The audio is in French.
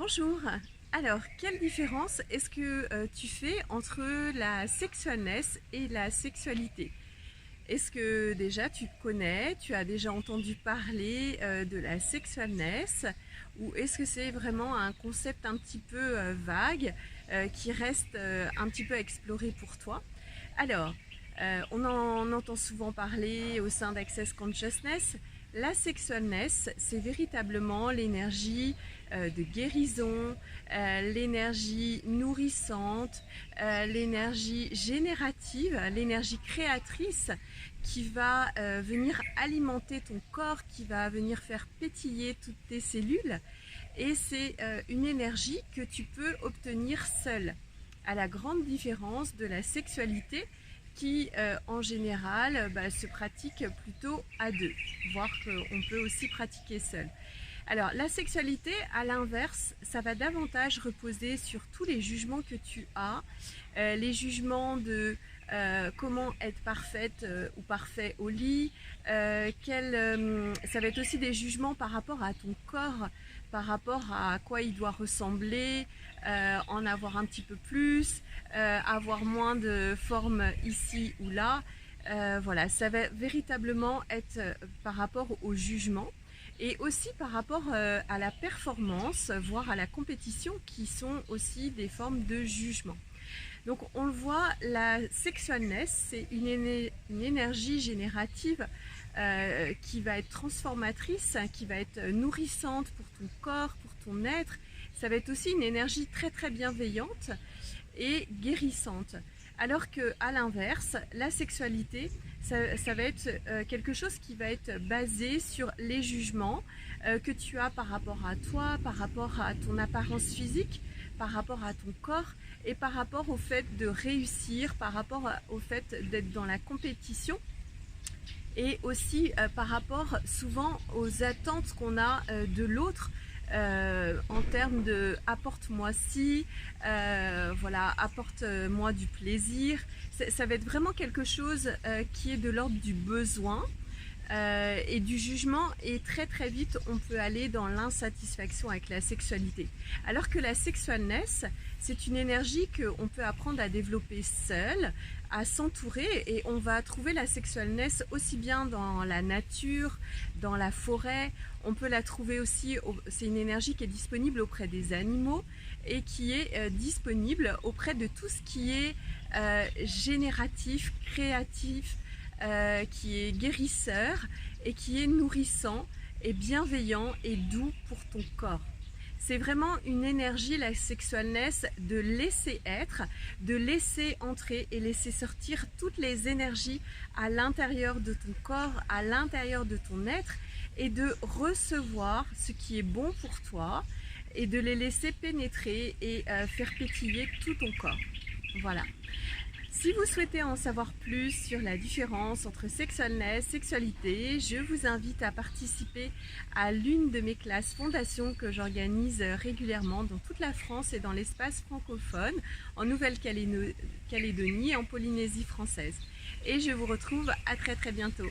Bonjour. Alors, quelle différence est-ce que tu fais entre la sexualness et la sexualité? Est-ce que déjà tu connais, tu as déjà entendu parler de la sexualness, ou est-ce que c'est vraiment un concept un petit peu vague qui reste un petit peu à explorer pour toi? Alors, on en entend souvent parler au sein d'Access Consciousness. La sexualness, c'est véritablement l'énergie de guérison, l'énergie nourrissante, l'énergie générative, l'énergie créatrice qui va venir alimenter ton corps, qui va venir faire pétiller toutes tes cellules. Et c'est une énergie que tu peux obtenir seule, à la grande différence de la sexualité qui en général se pratique plutôt à deux, voire qu'on peut aussi pratiquer seul. Alors la sexualité, à l'inverse, ça va davantage reposer sur tous les jugements que tu as, les jugements de comment être parfaite ou parfait au lit, ça va être aussi des jugements par rapport à ton corps, par rapport à quoi il doit ressembler, en avoir un petit peu plus, avoir moins de forme ici ou là. Voilà, ça va véritablement être par rapport au jugement et aussi par rapport à la performance, voire à la compétition, qui sont aussi des formes de jugement. Donc on le voit, la sexualness, c'est une énergie générative qui va être transformatrice, qui va être nourrissante pour ton corps, pour ton être. Ça va être aussi une énergie très très bienveillante et guérissante. Alors que à l'inverse, la sexualité, ça va être quelque chose qui va être basé sur les jugements que tu as par rapport à toi, par rapport à ton apparence physique, par rapport à ton corps et par rapport au fait de réussir, par rapport au fait d'être dans la compétition et aussi par rapport souvent aux attentes qu'on a de l'autre. En termes de apporte-moi ci, voilà, apporte-moi du plaisir. Ça va être vraiment quelque chose qui est de l'ordre du besoin et du jugement, et très très vite on peut aller dans l'insatisfaction avec la sexualité. Alors que la sexualness, c'est une énergie qu'on peut apprendre à développer seul, à s'entourer, et on va trouver la sexualness aussi bien dans la nature, dans la forêt. On peut la trouver aussi, c'est une énergie qui est disponible auprès des animaux et qui est disponible auprès de tout ce qui est génératif, créatif, qui est guérisseur et qui est nourrissant et bienveillant et doux pour ton corps. C'est vraiment une énergie, la sexualness, de laisser être, de laisser entrer et laisser sortir toutes les énergies à l'intérieur de ton corps, à l'intérieur de ton être, et de recevoir ce qui est bon pour toi et de les laisser pénétrer et faire pétiller tout ton corps. Voilà. Si vous souhaitez en savoir plus sur la différence entre sexualness, sexualité, je vous invite à participer à l'une de mes classes fondation que j'organise régulièrement dans toute la France et dans l'espace francophone, en Nouvelle-Calédonie et en Polynésie française. Et je vous retrouve à très très bientôt.